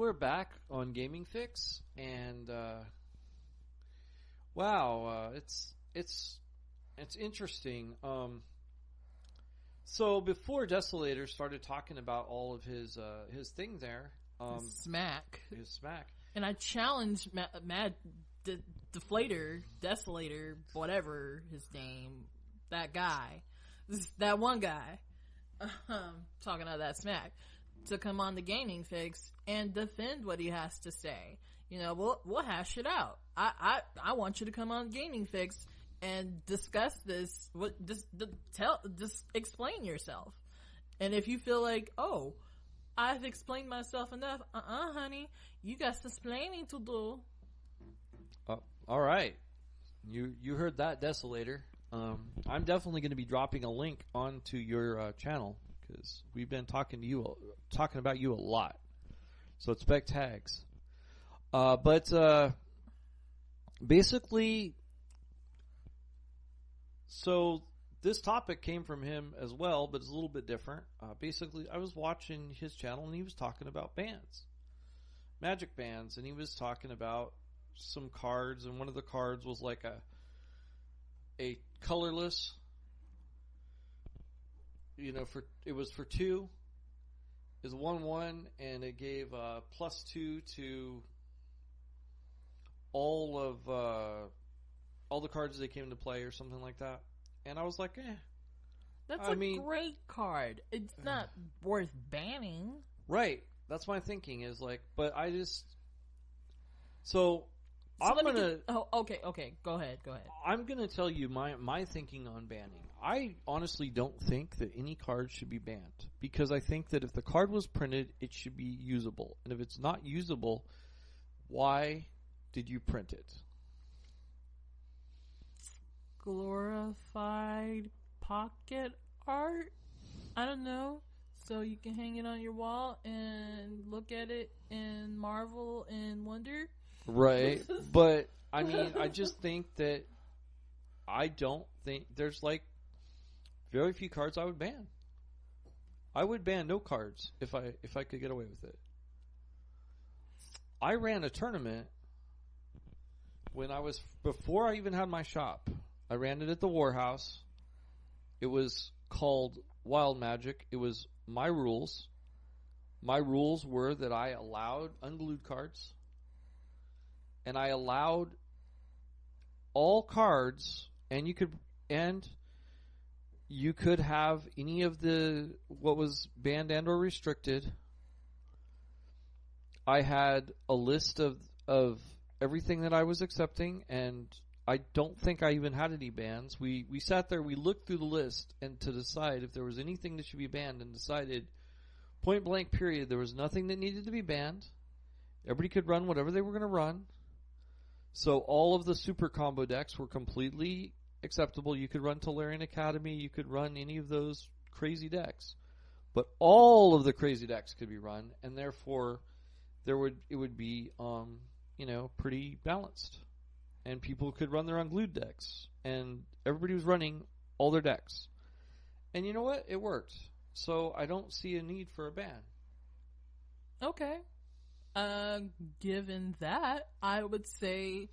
We're back on Gaming Fix, and wow, it's interesting. So before Desolator started talking about all of his thing there, Smack. his smack. And I challenged Mad Deflator, Desolator, whatever his name, that guy, that one guy, talking about that smack, to come on the Gaming Fix and defend what he has to say. You know, we'll hash it out. I want you to come on Gaming Fix and discuss this. Just explain yourself. And if you feel like, oh, I've explained myself enough, honey, you got some explaining to do. All right, you heard that, Desolator. I'm definitely going to be dropping a link onto your channel because we've been talking about you a lot. So expect tags. But basically, so this topic came from him as well, but it's a little bit different. Basically, I was watching his channel and he was talking about bands, Magic bands, and he was talking about some cards, and one of the cards was like a colorless. You know, it was for 2. Is 1/1, and it gave +2 to all the cards that came into play, or something like that. And I was like, That's a great card. It's not worth banning. Right. That's my thinking is like, but I just I'm gonna. Okay. Go ahead. I'm gonna tell you my thinking on banning. I honestly don't think that any card should be banned, because I think that if the card was printed, it should be usable, and if it's not usable, why did you print it? Glorified pocket art? I don't know. So you can hang it on your wall and look at it and marvel and wonder. Right. But I mean, I just think that I don't think there's like very few cards I would ban. I would ban no cards if I could get away with it. I ran a tournament before I even had my shop. I ran it at the Warhouse. It was called Wild Magic. It was my rules. My rules were that I allowed unglued cards, and I allowed all cards, and you could have any of what was banned and or restricted. I had a list of everything that I was accepting, and I don't think I even had any bans. We sat there, we looked through the list and to decide if there was anything that should be banned, and decided point blank period there was nothing that needed to be banned. Everybody could run whatever they were going to run. So all of the super combo decks were completely acceptable. You could run Tolarian Academy, you could run any of those crazy decks. But all of the crazy decks could be run, and therefore it would be pretty balanced. And people could run their unglued decks, and everybody was running all their decks. And you know what? It worked. So I don't see a need for a ban. Okay. Given that, I would say,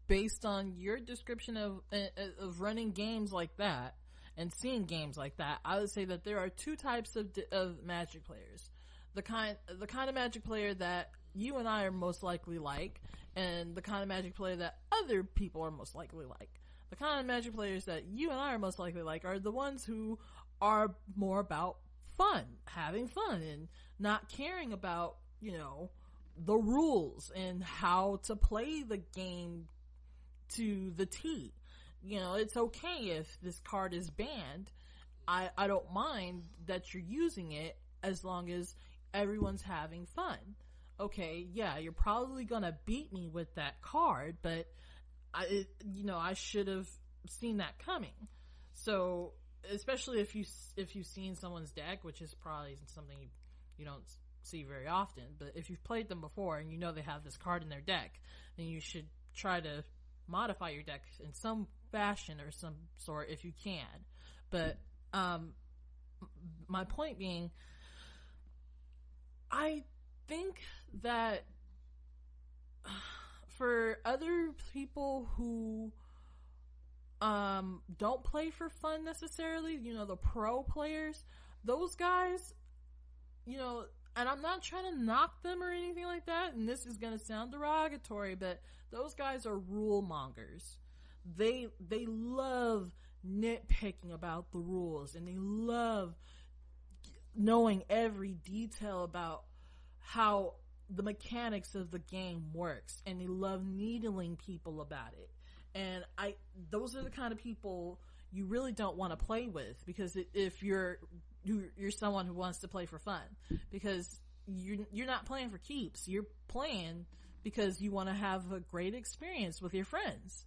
based on your description of running games like that and seeing games like that, I would say that there are 2 types of Magic players. The kind of Magic player that you and I are most likely like, and the kind of Magic player that other people are most likely like. The kind of Magic players that you and I are most likely like are the ones who are more about fun, having fun, and not caring about, the rules and how to play the game to the T. It's okay if this card is banned. I don't mind that you're using it as long as everyone's having fun. Okay, yeah, you're probably gonna beat me with that card, but I should have seen that coming. So, especially if you've seen someone's deck, which is probably something you don't see very often, but if you've played them before and you know they have this card in their deck, then you should try to modify your deck in some fashion or some sort if you can. But my point being, I think that for other people who don't play for fun necessarily, the pro players, those guys, and I'm not trying to knock them or anything like that, and this is going to sound derogatory, but those guys are rule mongers. They love nitpicking about the rules, and they love knowing every detail about how the mechanics of the game works, and they love needling people about it. And those are the kind of people you really don't want to play with, because if you're someone who wants to play for fun, because you're not playing for keeps. You're playing because you want to have a great experience with your friends.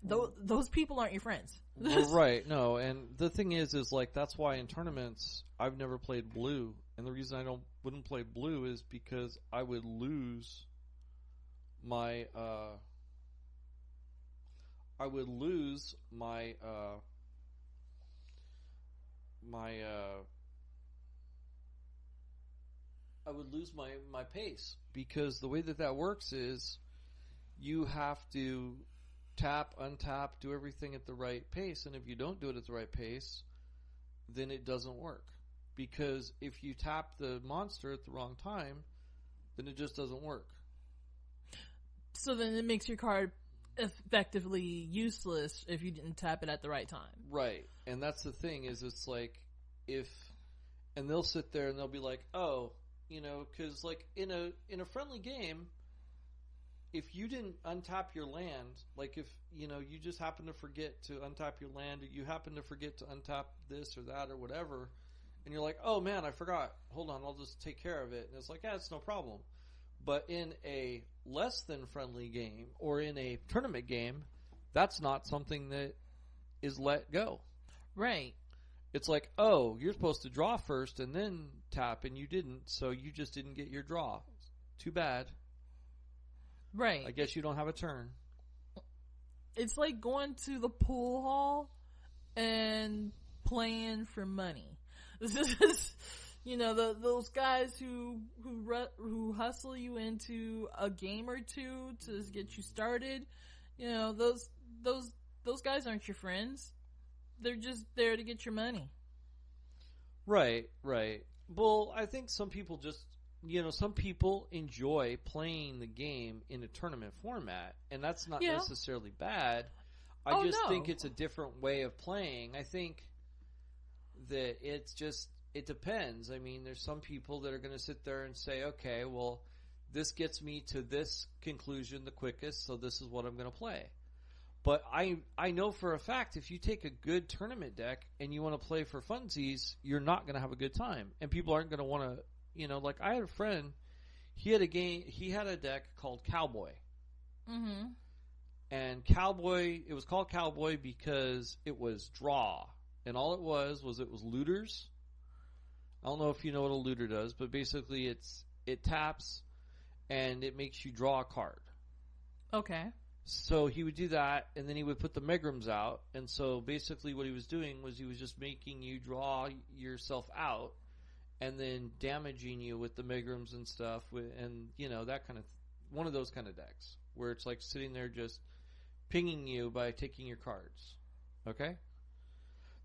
Those people aren't your friends. Well, right. No. And the thing is like, that's why in tournaments, I've never played blue. And the reason I wouldn't play blue is because I would lose my, I would lose my pace, because the way that works is you have to tap, untap, do everything at the right pace, and if you don't do it at the right pace, then it doesn't work. Because if you tap the monster at the wrong time, then it just doesn't work. So then it makes your card effectively useless if you didn't tap it at the right time. Right. And that's the thing, is it's like, and they'll sit there and they'll be like, oh, because like in a friendly game, if you didn't untap your land, like if you just happen to forget to untap your land, or you happen to forget to untap this or that or whatever, and you're like, oh man, I forgot, hold on, I'll just take care of it, and it's like, yeah, it's no problem. But in a less than friendly game, or in a tournament game, that's not something that is let go. Right. It's like, oh, you're supposed to draw first and then tap, and you didn't, so you just didn't get your draw. Too bad. Right. I guess you don't have a turn. It's like going to the pool hall and playing for money. This is, those guys who hustle you into a game or two to get you started. Those guys aren't your friends. They're just there to get your money. Right. Well, I think some people some people enjoy playing the game in a tournament format, and that's not necessarily bad. I just think it's a different way of playing. I think that it depends. I mean, there's some people that are going to sit there and say, okay, well, this gets me to this conclusion the quickest, so this is what I'm going to play. But I know for a fact, if you take a good tournament deck and you want to play for funsies, you're not going to have a good time. And people aren't going to want to, like I had a friend, he had a deck called Cowboy. Mm-hmm. And Cowboy, it was called Cowboy because it was draw. And all it was looters. I don't know if you know what a looter does, but basically it taps and it makes you draw a card. Okay. So he would do that, and then he would put the Megrams out. And so basically what he was doing was he was just making you draw yourself out and then damaging you with the Megrams and stuff. And, that kind of one of those kind of decks where it's like sitting there just pinging you by taking your cards. Okay?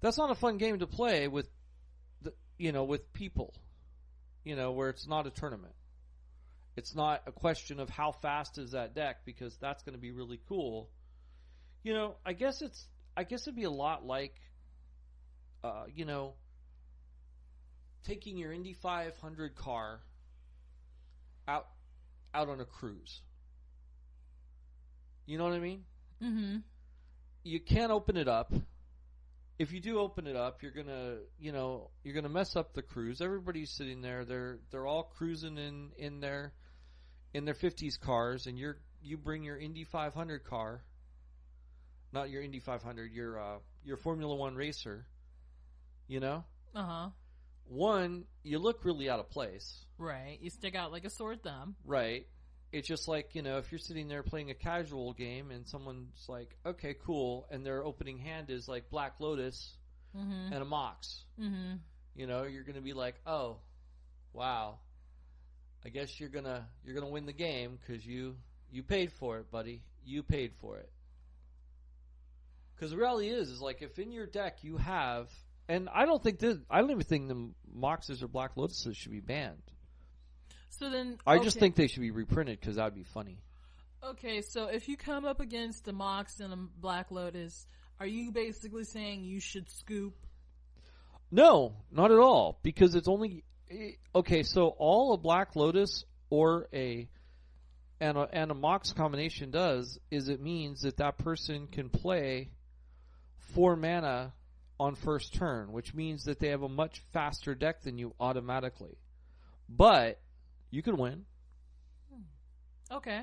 That's not a fun game to play with, with people, where it's not a tournament. It's not a question of how fast is that deck, because that's going to be really cool. I guess it'd be a lot like, taking your Indy 500 car out on a cruise. You know what I mean? Mm-hmm. You can't open it up. If you do open it up, you're gonna mess up the cruise. Everybody's sitting there. They're all cruising in their 50s cars, and you bring your Indy 500 car, not your Indy 500, your Formula One racer. Uh-huh. One, you look really out of place. Right. You stick out like a sore thumb. Right. It's just like, if you're sitting there playing a casual game and someone's like, okay, cool, and their opening hand is like Black Lotus mm-hmm. and a Mox. Mm-hmm. You're going to be like, oh, wow. I guess you're gonna win the game because you paid for it, buddy. You paid for it. Because the reality is like if in your deck you have, and I don't even think the Moxes or Black Lotuses should be banned. So then, I just think they should be reprinted because that'd be funny. Okay, so if you come up against a Mox and a Black Lotus, are you basically saying you should scoop? No, not at all. Because it's only okay. So all a Black Lotus or a Mox combination does is it means that person can play 4 mana on first turn, which means that they have a much faster deck than you automatically. But you can win. Okay.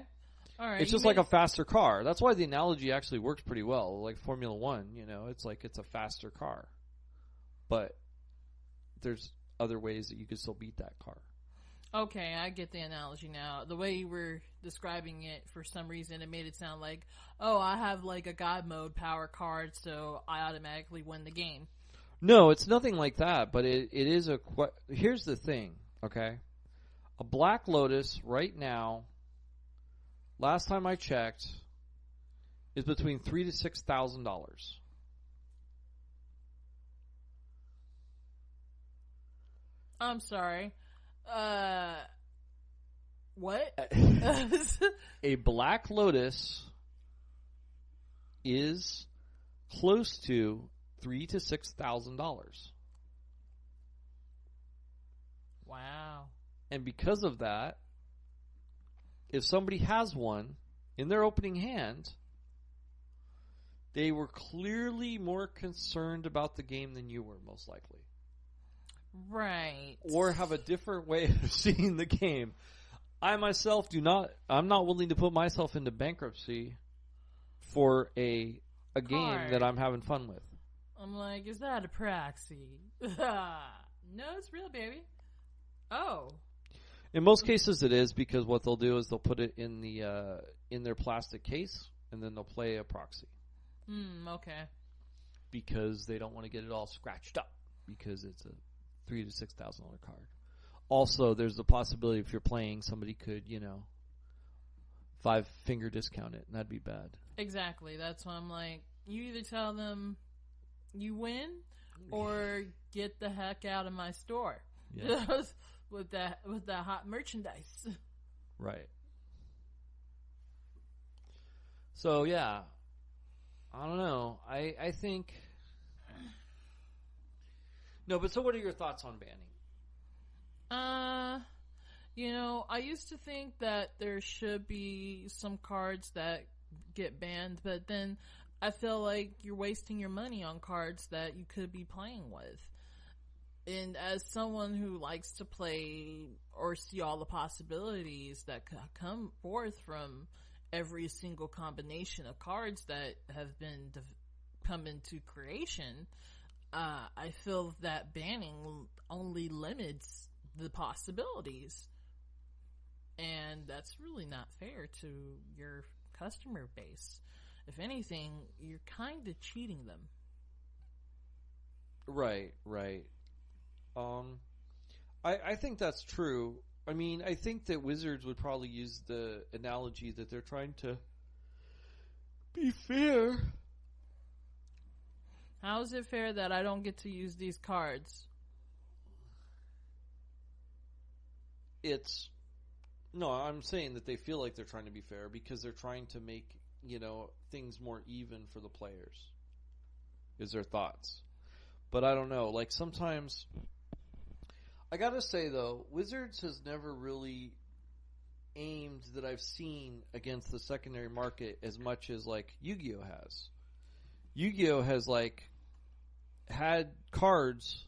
All right. It's just like a faster car. That's why the analogy actually works pretty well. Like Formula One, it's like it's a faster car. But there's other ways that you could still beat that car. Okay, I get the analogy now. The way you were describing it, for some reason, it made it sound like, oh, I have like a God mode power card, so I automatically win the game. No, it's nothing like that, but it is here's the thing, okay? A Black Lotus right now, last time I checked, is between $3,000 to $6,000. I'm sorry. What? A Black Lotus is close to $3,000 to $6,000. Wow. And because of that, if somebody has one in their opening hand, they were clearly more concerned about the game than you were, most likely. Right. Or have a different way of seeing the game. I myself I'm not willing to put myself into bankruptcy for a game that I'm having fun with. I'm like, is that a proxy? No, it's real, baby. Oh. In most cases it is, because what they'll do is they'll put it in their plastic case and then they'll play a proxy. Okay. Because they don't want to get it all scratched up because it's a $3,000 to $6,000 card. Also, there's the possibility if you're playing, somebody could, 5-finger discount it, and that'd be bad. Exactly. That's why I'm like, you either tell them you win or get the heck out of my store. Yeah. with that hot merchandise. Right. So yeah, I don't know. I think. No, but so what are your thoughts on banning? I used to think that there should be some cards that get banned, but then I feel like you're wasting your money on cards that you could be playing with. And as someone who likes to play or see all the possibilities that could come forth from every single combination of cards that have been come into creation, I feel that banning only limits the possibilities. And that's really not fair to your customer base. If anything, you're kind of cheating them. Right. I think that's true. I mean, I think that Wizards would probably use the analogy that they're trying to be fair. How is it fair that I don't get to use these cards? No, I'm saying that they feel like they're trying to be fair because they're trying to make, things more even for the players. Is their thoughts. But I don't know. Like sometimes, I gotta say though, Wizards has never really aimed that I've seen against the secondary market as much as like Yu-Gi-Oh has. Yu-Gi-Oh has like had cards